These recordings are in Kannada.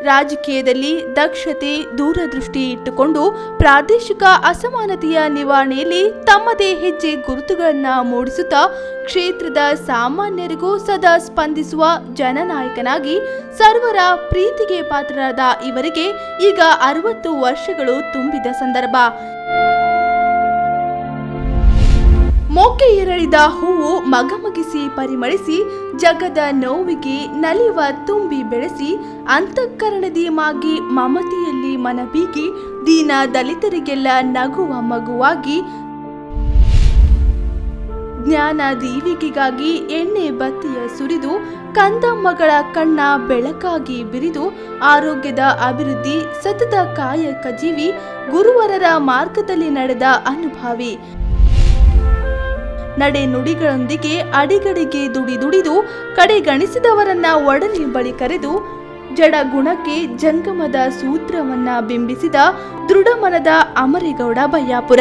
ರಾಜಕೀಯದಲ್ಲಿ ದಕ್ಷತೆ, ದೂರದೃಷ್ಟಿ ಇಟ್ಟುಕೊಂಡು ಪ್ರಾದೇಶಿಕ ಅಸಮಾನತೆಯ ನಿವಾರಣೆಯಲ್ಲಿ ತಮ್ಮದೇ ಹೆಜ್ಜೆ ಗುರುತುಗಳನ್ನು ಮೂಡಿಸುತ್ತಾ ಕ್ಷೇತ್ರದ ಸಾಮಾನ್ಯರಿಗೂ ಸದಾ ಸ್ಪಂದಿಸುವ ಜನನಾಯಕನಾಗಿ ಸರ್ವರ ಪ್ರೀತಿಗೆ ಪಾತ್ರರಾದ ಇವರಿಗೆ ಈಗ 60 ವರ್ಷಗಳು ತುಂಬಿದ ಸಂದರ್ಭ. ಮೊಗ್ಗೆ ಎರಳಿದ ಹೂವು ಮಗಮಗಿಸಿ ಪರಿಮಳಿಸಿ ಜಗದ ನೋವಿಗೆ ನಲಿವ ತುಂಬಿ ಬೆಳೆಸಿ ಅಂತಃಕರಣದಿ ಮಾಗಿ ಮಮತೆಯಲ್ಲಿ ಮನಬೀಗಿ ದೀನ ದಲಿತರಿಗೆಲ್ಲ ನಗುವ ಮಗುವಾಗಿ ಜ್ಞಾನ ದೀವಿಗೆಗಾಗಿ ಎಣ್ಣೆ ಬತ್ತಿಯ ಸುರಿದು ಕಂದಮ್ಮಗಳ ಕಣ್ಣ ಬೆಳಕಾಗಿ ಬಿರಿದು ಆರೋಗ್ಯದ ಅಭಿವೃದ್ಧಿ ಸತತ ಕಾಯಕ ಜೀವಿ ಗುರುವರರ ಮಾರ್ಗದಲ್ಲಿ ನಡೆದ ಅನುಭಾವಿ ನಡೆ ನುಡಿಗಳೊಂದಿಗೆ ಅಡಿಗಡಿಗೆ ದುಡಿದು ಕಡೆಗಣಿಸಿದವರನ್ನ ಒಡನೆ ಬಳಿ ಕರೆದು ಜಡ ಗುಣಕ್ಕೆ ಜಂಗಮದ ಸೂತ್ರವನ್ನ ಬಿಂಬಿಸಿದ ದೃಢಮನದ ಅಮರೇಗೌಡ ಬಯ್ಯಾಪುರ.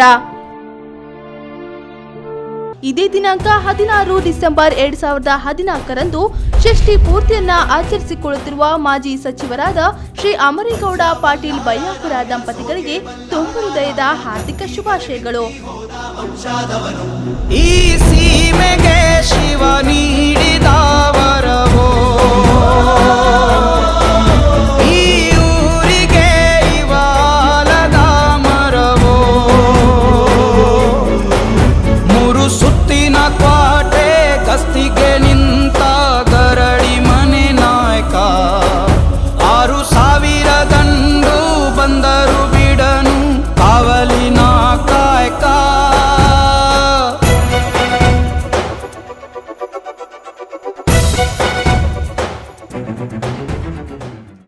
ಇದೇ ದಿನಾಂಕ 16 ಡಿಸೆಂಬರ್ 2014ರಂದು ಷಷ್ಠಿ ಪೂರ್ತಿಯನ್ನ ಆಚರಿಸಿಕೊಳ್ಳುತ್ತಿರುವ ಮಾಜಿ ಸಚಿವರಾದ ಶ್ರೀ ಅಮರೇಗೌಡ ಪಾಟೀಲ್ ಬಯ್ಯಾಪುರ ದಂಪತಿಗಳಿಗೆ ತುಂಬ ಹೃದಯದ ಹಾರ್ದಿಕ ಶುಭಾಶಯಗಳು. ಈ ಸೀಮೆಗೆ ಶಿವ ನೀಡಿದ ವರವೋ, ಈ ಊರಿಗೆ ಇವಾಲದ ಮರವೋ, ಮೂರು ಸುತ್ತಿನ ಕ್ವಾಟೆ ಗಸ್ತಿಗೆ ನಿಂತ ಗರಡಿ ಮನೆ ನಾಯಕ, 6,000 ದಂಡು ಬಂದರು ಬಿಡನು ಕಾವಲಿನ ಕಾಯಕ.